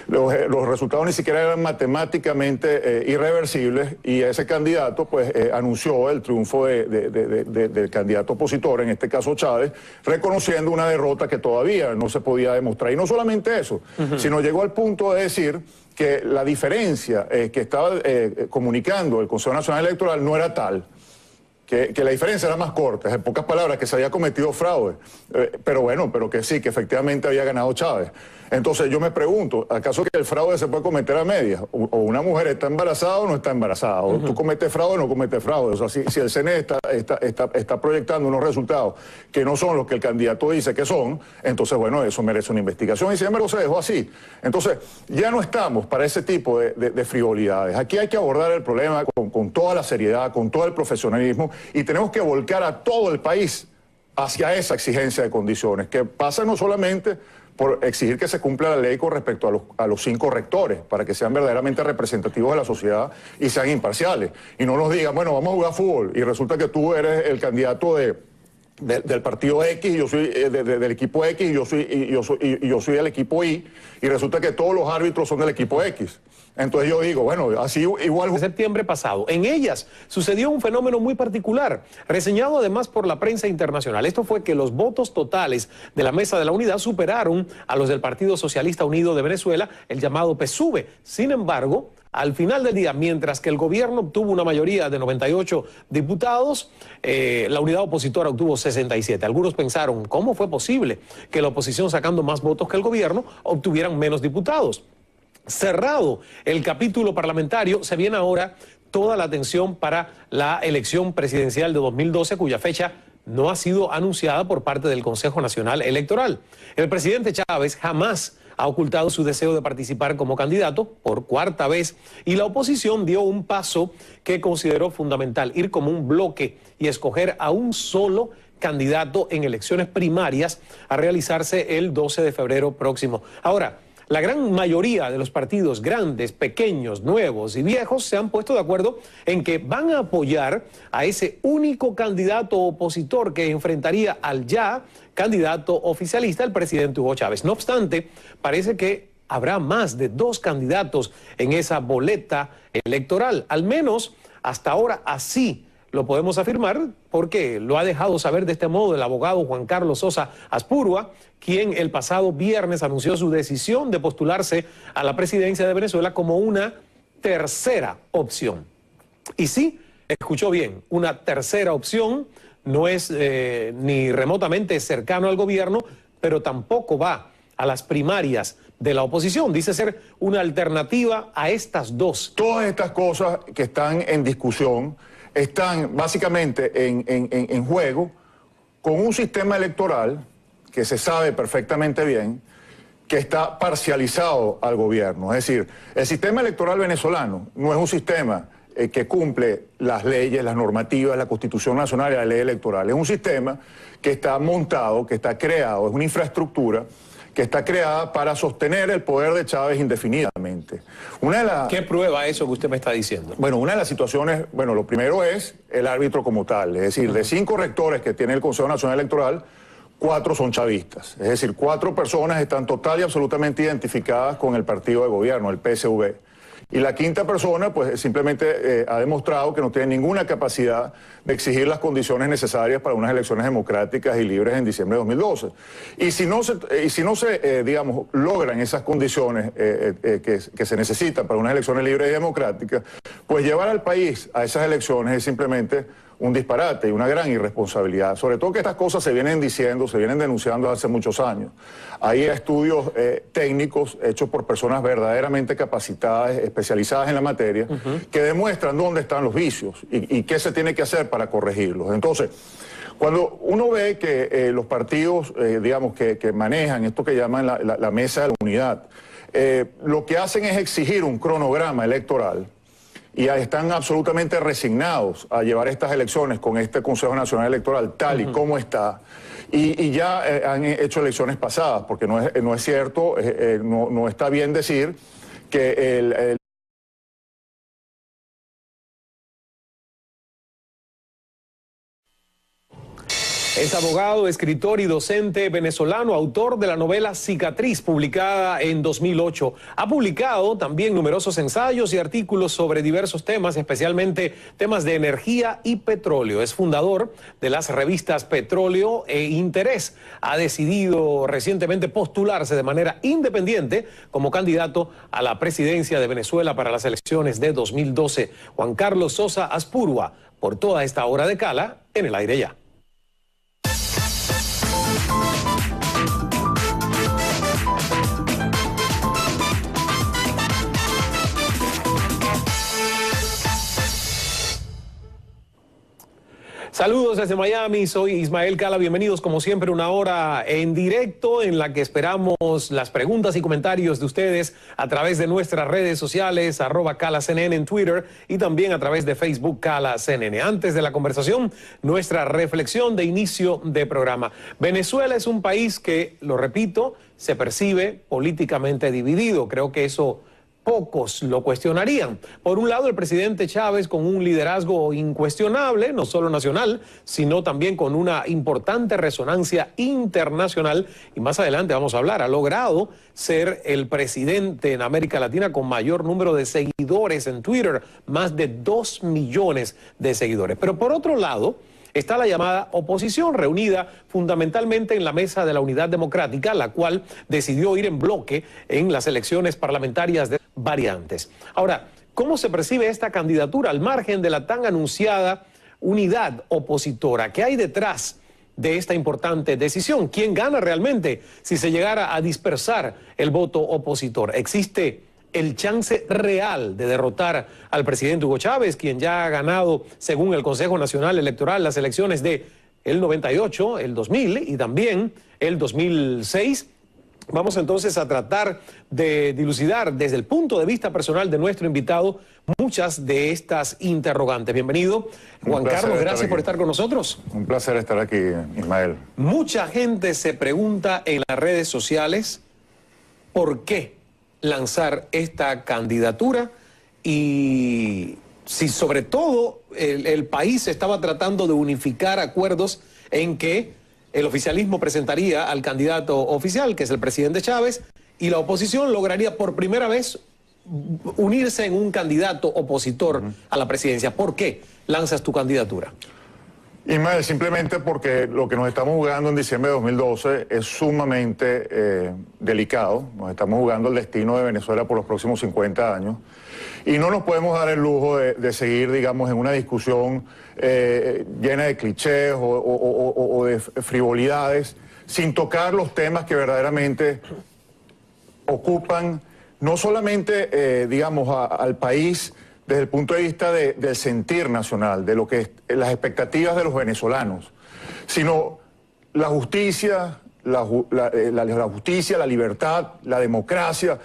los resultados ni siquiera eran matemáticamente irreversibles, y ese candidato pues anunció el triunfo del candidato opositor, en este caso Chávez, reconociendo una derrota que todavía no se podía demostrar. Y no solamente eso, sino llegó al punto de decir que la diferencia que estaba comunicando el Consejo Nacional Electoral no era tal, que la diferencia era más corta, en pocas palabras, que se había cometido fraude, pero que sí, que efectivamente había ganado Chávez. Entonces yo me pregunto, ¿acaso que el fraude se puede cometer a medias? O una mujer está embarazada o no está embarazada, o tú cometes fraude o no cometes fraude. O sea, si el CNE está proyectando unos resultados que no son los que el candidato dice que son, entonces bueno, eso merece una investigación, y sin embargo se dejó así. Entonces ya no estamos para ese tipo de frivolidades. Aquí hay que abordar el problema con toda la seriedad, con todo el profesionalismo, y tenemos que volcar a todo el país hacia esa exigencia de condiciones, que pasa no solamente por exigir que se cumpla la ley con respecto a los 5 rectores, para que sean verdaderamente representativos de la sociedad y sean imparciales. Y no nos digan, bueno, vamos a jugar fútbol, y resulta que tú eres el candidato del partido X, y yo soy del equipo X, y yo soy del equipo Y, y resulta que todos los árbitros son del equipo X. Entonces yo digo, bueno, así igual... En septiembre pasado, en ellas sucedió un fenómeno muy particular, reseñado además por la prensa internacional. Esto fue que los votos totales de la Mesa de la Unidad superaron a los del Partido Socialista Unido de Venezuela, el llamado PSUV. Sin embargo, al final del día, mientras que el gobierno obtuvo una mayoría de 98 diputados, la unidad opositora obtuvo 67. Algunos pensaron, ¿cómo fue posible que la oposición, sacando más votos que el gobierno, obtuvieran menos diputados? Cerrado el capítulo parlamentario, se viene ahora toda la atención para la elección presidencial de 2012, cuya fecha no ha sido anunciada por parte del Consejo Nacional Electoral. El presidente Chávez jamás ha ocultado su deseo de participar como candidato por 4ª vez, y la oposición dio un paso que consideró fundamental: ir como un bloque y escoger a un solo candidato en elecciones primarias a realizarse el 12 de febrero próximo. Ahora, la gran mayoría de los partidos grandes, pequeños, nuevos y viejos se han puesto de acuerdo en que van a apoyar a ese único candidato opositor que enfrentaría al ya candidato oficialista, el presidente Hugo Chávez. No obstante, parece que habrá más de 2 candidatos en esa boleta electoral. Al menos hasta ahora así lo podemos afirmar, porque lo ha dejado saber de este modo el abogado Juan Carlos Sosa Aspurua, quien el pasado viernes anunció su decisión de postularse a la presidencia de Venezuela como una tercera opción. Y sí, escuchó bien, una tercera opción. No es ni remotamente cercano al gobierno, pero tampoco va a las primarias de la oposición. Dice ser una alternativa a estas 2. Todas estas cosas que están en discusión están básicamente en juego con un sistema electoral que se sabe perfectamente bien que está parcializado al gobierno. Es decir, el sistema electoral venezolano no es un sistema que cumple las leyes, las normativas, la Constitución Nacional y la ley electoral. Es un sistema que está montado, que está creado, es una infraestructura que está creada para sostener el poder de Chávez indefinidamente. ¿Qué prueba eso que usted me está diciendo? Bueno, una de las situaciones, bueno, lo primero es el árbitro como tal. Es decir, de 5 rectores que tiene el Consejo Nacional Electoral, 4 son chavistas. Es decir, 4 personas están total y absolutamente identificadas con el partido de gobierno, el PSV. Y la 5ª persona, pues simplemente ha demostrado que no tiene ninguna capacidad de exigir las condiciones necesarias para unas elecciones democráticas y libres en diciembre de 2012. Y si no se digamos, logran esas condiciones que se necesitan para unas elecciones libres y democráticas, pues llevar al país a esas elecciones es simplemente un disparate y una gran irresponsabilidad. Sobre todo que estas cosas se vienen diciendo, se vienen denunciando hace muchos años. Hay estudios técnicos hechos por personas verdaderamente capacitadas, especializadas en la materia, que demuestran dónde están los vicios y qué se tiene que hacer para corregirlos. Entonces, cuando uno ve que los partidos, digamos, que manejan esto que llaman la mesa de la unidad, lo que hacen es exigir un cronograma electoral y están absolutamente resignados a llevar estas elecciones con este Consejo Nacional Electoral tal y como está. Y ya han hecho elecciones pasadas, porque no es cierto, no está bien decir que el Es abogado, escritor y docente venezolano, autor de la novela Cicatriz, publicada en 2008. Ha publicado también numerosos ensayos y artículos sobre diversos temas, especialmente temas de energía y petróleo. Es fundador de las revistas Petróleo e Interés. Ha decidido recientemente postularse de manera independiente como candidato a la presidencia de Venezuela para las elecciones de 2012. Juan Carlos Sosa Aspurua, por toda esta hora de Cala, en el aire ya. Saludos desde Miami, soy Ismael Cala, bienvenidos como siempre una hora en directo en la que esperamos las preguntas y comentarios de ustedes a través de nuestras redes sociales, @CalaCNN en Twitter y también a través de Facebook CalaCNN. Antes de la conversación, nuestra reflexión de inicio de programa. Venezuela es un país que, lo repito, se percibe políticamente dividido. Creo que eso pocos lo cuestionarían. Por un lado, el presidente Chávez, con un liderazgo incuestionable, no solo nacional, sino también con una importante resonancia internacional, y más adelante vamos a hablar, ha logrado ser el presidente en América Latina con mayor número de seguidores en Twitter, más de 2 millones de seguidores. Pero por otro lado, está la llamada oposición, reunida fundamentalmente en la Mesa de la Unidad Democrática, la cual decidió ir en bloque en las elecciones parlamentarias de variantes. Ahora, ¿cómo se percibe esta candidatura al margen de la tan anunciada unidad opositora? ¿Qué hay detrás de esta importante decisión? ¿Quién gana realmente si se llegara a dispersar el voto opositor? ¿Existe el chance real de derrotar al presidente Hugo Chávez, quien ya ha ganado, según el Consejo Nacional Electoral, las elecciones de el 98, el 2000 y también el 2006? Vamos entonces a tratar de dilucidar desde el punto de vista personal de nuestro invitado muchas de estas interrogantes. Bienvenido, Juan Carlos, gracias por estar con nosotros. Un placer estar aquí, Ismael. Mucha gente se pregunta en las redes sociales por qué lanzar esta candidatura y si sobre todo el país estaba tratando de unificar acuerdos en que el oficialismo presentaría al candidato oficial, que es el presidente Chávez, y la oposición lograría por primera vez unirse en un candidato opositor a la presidencia. ¿Por qué lanzas tu candidatura? Ismael, simplemente porque lo que nos estamos jugando en diciembre de 2012 es sumamente delicado. Nos estamos jugando el destino de Venezuela por los próximos 50 años. Y no nos podemos dar el lujo de seguir, digamos, en una discusión llena de clichés o de frivolidades, sin tocar los temas que verdaderamente ocupan no solamente, digamos, al país desde el punto de vista del sentir nacional, de lo que es las expectativas de los venezolanos, sino la justicia, la justicia, la libertad, la democracia,